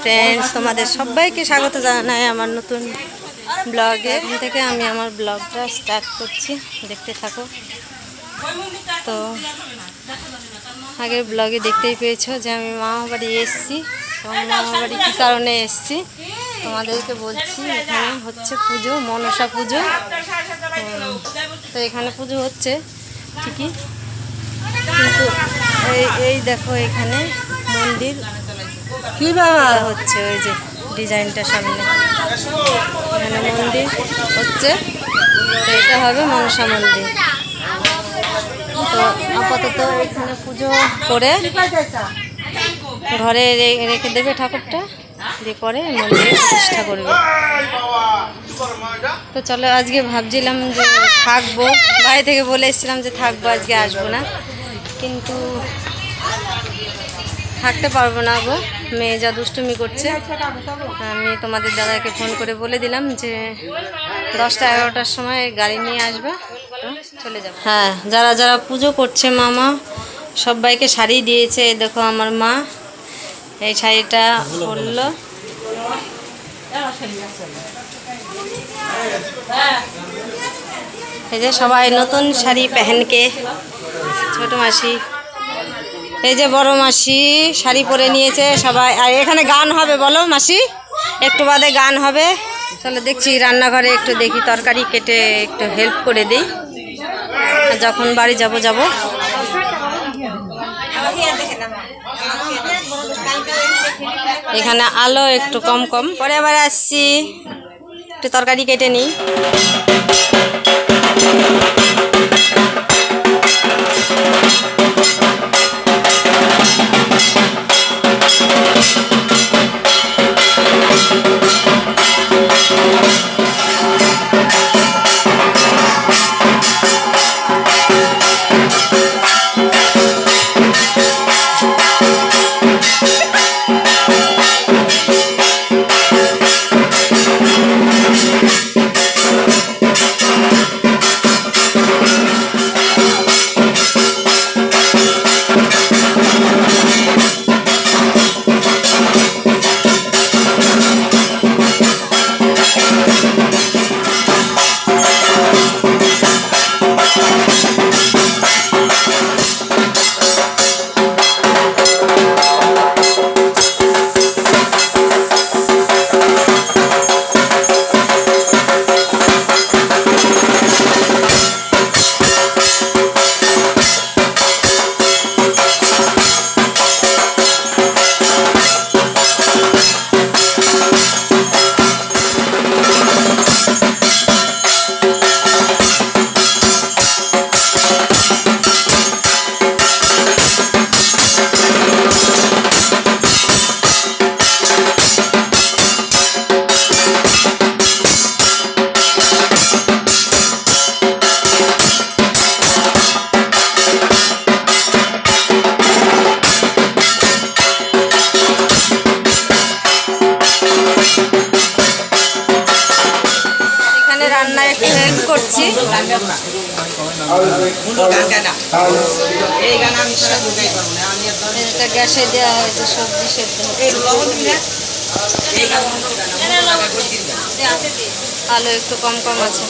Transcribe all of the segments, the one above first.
Friends, তোমাদের সবাইকে স্বাগত জানাই আমার নতুন ব্লগে। এখান থেকে আমি আমার ব্লগটা স্টার্ট করছি, দেখতে থাকো। তো আগের ব্লগে দেখতেই পেয়েছো যে আমি মামা বাড়ি এসেছি। তো মামা বাড়ি কী কারণে এসেছি তোমাদেরকে বলছি। এখানে হচ্ছে পুজো, মনসা পুজো। তো এখানে পুজো হচ্ছে ঠিকই, কিন্তু এই দেখো এখানে মন্দির কি বাবা হচ্ছে, ওই যে ডিজাইনটা সামনে এখানে মন্দির হচ্ছে। তো এটা হবে মনসা মন্দির। তো আপাতত এখানে পুজো করে ঘরে রেখে দেবে ঠাকুরটা, দিয়ে পরে মন্দিরে প্রতিষ্ঠা করবে। তো চলো, আজকে ভাবছিলাম যে থাকবো, বাড়ি থেকে বলে এসেছিলাম যে থাকবো, আজকে আসবো না, কিন্তু থাকতে পারবো না গো, মেয়ে যা দুষ্টুমি করছে। আমি তোমাদের দাদাকে ফোন করে বলে দিলাম যে 10টা-11টার সময় গাড়ি নিয়ে আসবে, চলে যাবে। হ্যাঁ, যারা যারা পুজো করছে মামা সবাইকে শাড়ি দিয়েছে। এই দেখো আমার মা এই শাড়িটা পরলো। এই যে সবাই নতুন শাড়ি পেহেনকে, ছোট মাসি, এই যে বড় মাসি শাড়ি পরে নিয়েছে সবাই। আর এখানে গান হবে, বলো মাসি, একটু বাদে গান হবে। চলো দেখছি রান্নাঘরে একটু দেখি, তরকারি কেটে একটু হেল্প করে দিই, যখন বাড়ি যাব। এখানে আলো একটু কম পরে আবার আসছি, একটু তরকারি কেটে নিই। হেল্প করছি। এটা গ্যাসে দেওয়া হয়েছে, সবজি সেদ্ধ, আলু একটু কম আছে।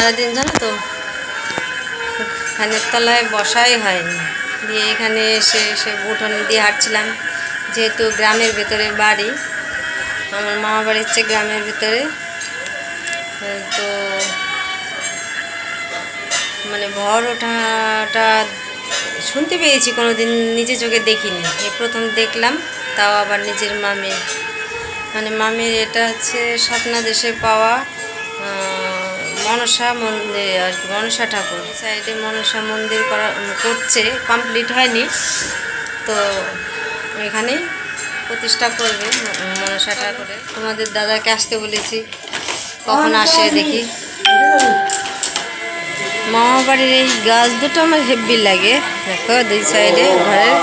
সারাদিন জানো তো ফ্যানের তলায় বসাই হয়নি, দিয়ে এখানে এসে উঠোন দিয়ে হাঁটছিলাম, যেহেতু গ্রামের ভেতরে বাড়ি, আমার মামা বাড়ি হচ্ছে গ্রামের ভিতরে। তো মানে ভর ওঠাটা শুনতে পেয়েছি, কোনো দিন নিজে চোখে দেখিনি, এই প্রথম দেখলাম, তাও আবার নিজের মামের, মানে মামের এটা হচ্ছে স্বপ্নাদেশে পাওয়া মনসা মন্দির আর কি, মনসা ঠাকুর সাইডে মনসা মন্দির করছে, কমপ্লিট হয়নি, তো এখানেই প্রতিষ্ঠা করবে মনসা ঠাকুরে। তোমাদের দাদাকে আসতে বলেছি, কখন আসে দেখি। মামা বাড়ির এই গাছ দুটো আমার হেব্বি লাগে, দেখো দুই সাইডে ঘরের।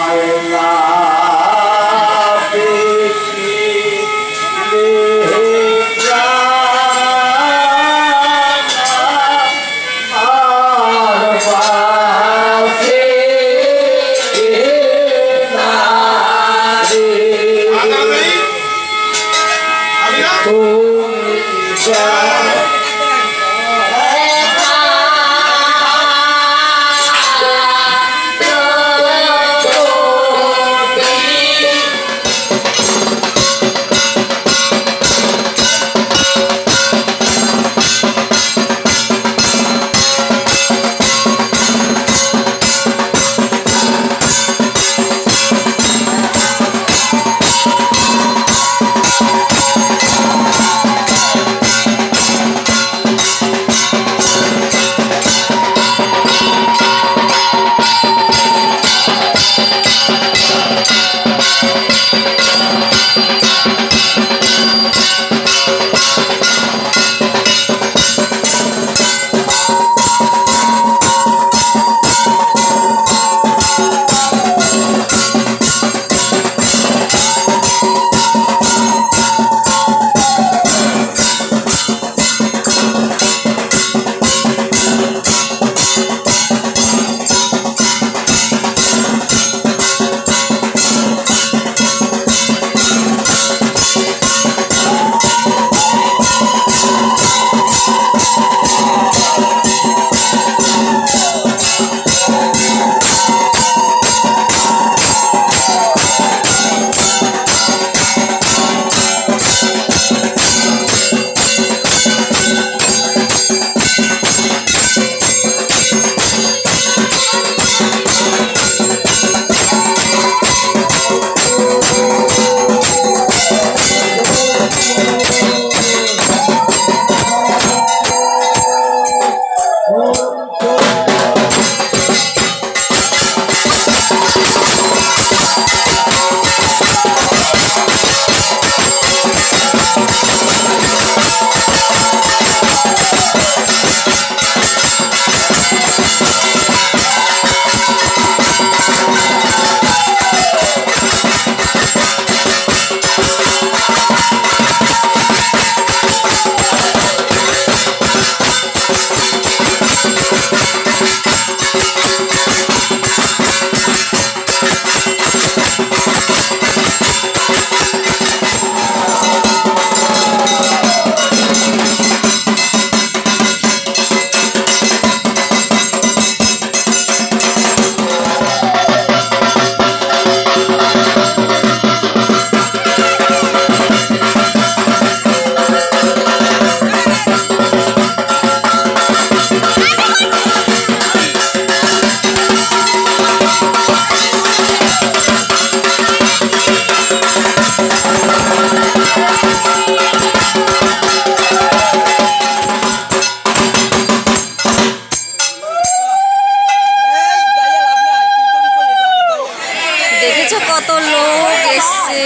কত লোক এসছে,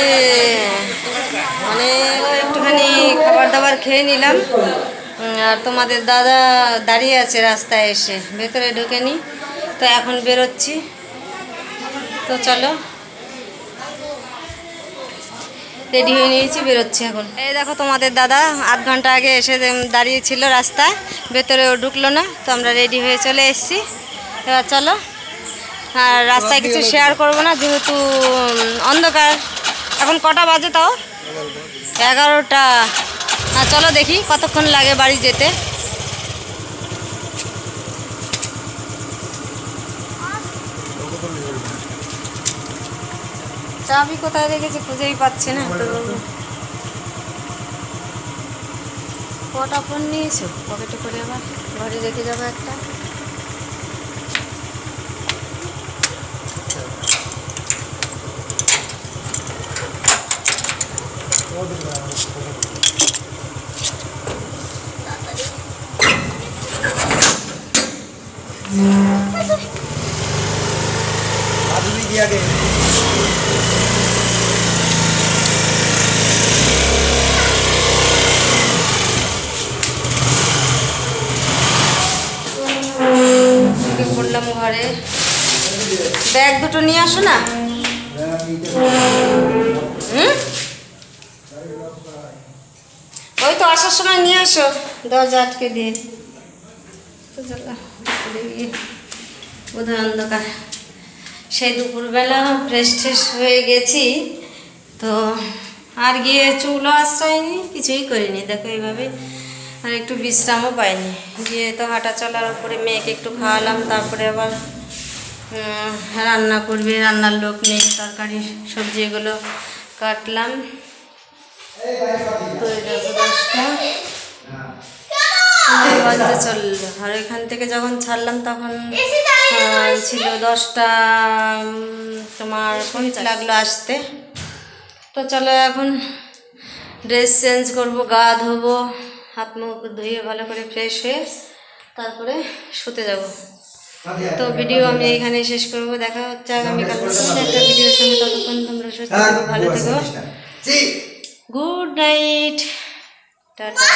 মানে একটুখানি খাবার দাবার খেয়ে নিলাম, আর তোমাদের দাদা দাঁড়িয়ে আছে রাস্তায় এসে, ভেতরে ঢুকেনি, তো এখন বেরোচ্ছি। তো চলো, রেডি হয়ে নিয়েছি, বেরোচ্ছি এখন। এই দেখো তোমাদের দাদা আধ ঘন্টা আগে এসে দাঁড়িয়ে ছিল রাস্তায়, ভেতরেও ঢুকলো না, তো আমরা রেডি হয়ে চলে এসেছি। এবার চলো, আর রাস্তায় কিছু শেয়ার করবো না যেহেতু অন্ধকার। এখন কটা বাজে তাও? 11টা। চলো দেখি কতক্ষণ লাগে বাড়ি যেতে। চাবি কোথায় রেখেছে খুঁজেই পাচ্ছে না। তো কটা ফোন নিয়েছো পকেটে করে, আবার ঘরে রেখে যাবো একটা। বললাম ঘরে ব্যাগ দুটো নিয়ে আসো না। ওই তো আসার সময় নিয়ে আসো, দরজা আটকে দিয়ে। বোধহয় অন্ধকার। সেই দুপুরবেলা ফ্রেশ ট্রেশ হয়ে গেছি, তো আর গিয়ে চুলও আশ্রয়নি, কিছুই করিনি। দেখো এইভাবে, আর একটু বিশ্রামও পাইনি। গিয়ে তো হাঁটা চলার উপরে মেয়েকে একটু খাওয়ালাম, তারপরে আবার রান্না করবে, রান্নার লোক নেই, তরকারি সবজি এগুলো কাটলাম। তো এই দেখো 10টা বাজতে চললো। আর এখান থেকে যখন ছাড়লাম তখন ছিল 10টা তোমার 50 লাগলো আসতে। তো চলো এখন ড্রেস চেঞ্জ করবো, গা ধোবো, হাত মুখ ধুয়ে ভালো করে ফ্রেশ হয়ে তারপরে শুতে যাব। তো ভিডিও আমি এইখানে শেষ করবো। দেখা হচ্ছে আগামীকাল একটা ভিডিওর সঙ্গে। ততক্ষণ তোমরা সুস্থ থেকো, ভালো থেকো। Good night, tata.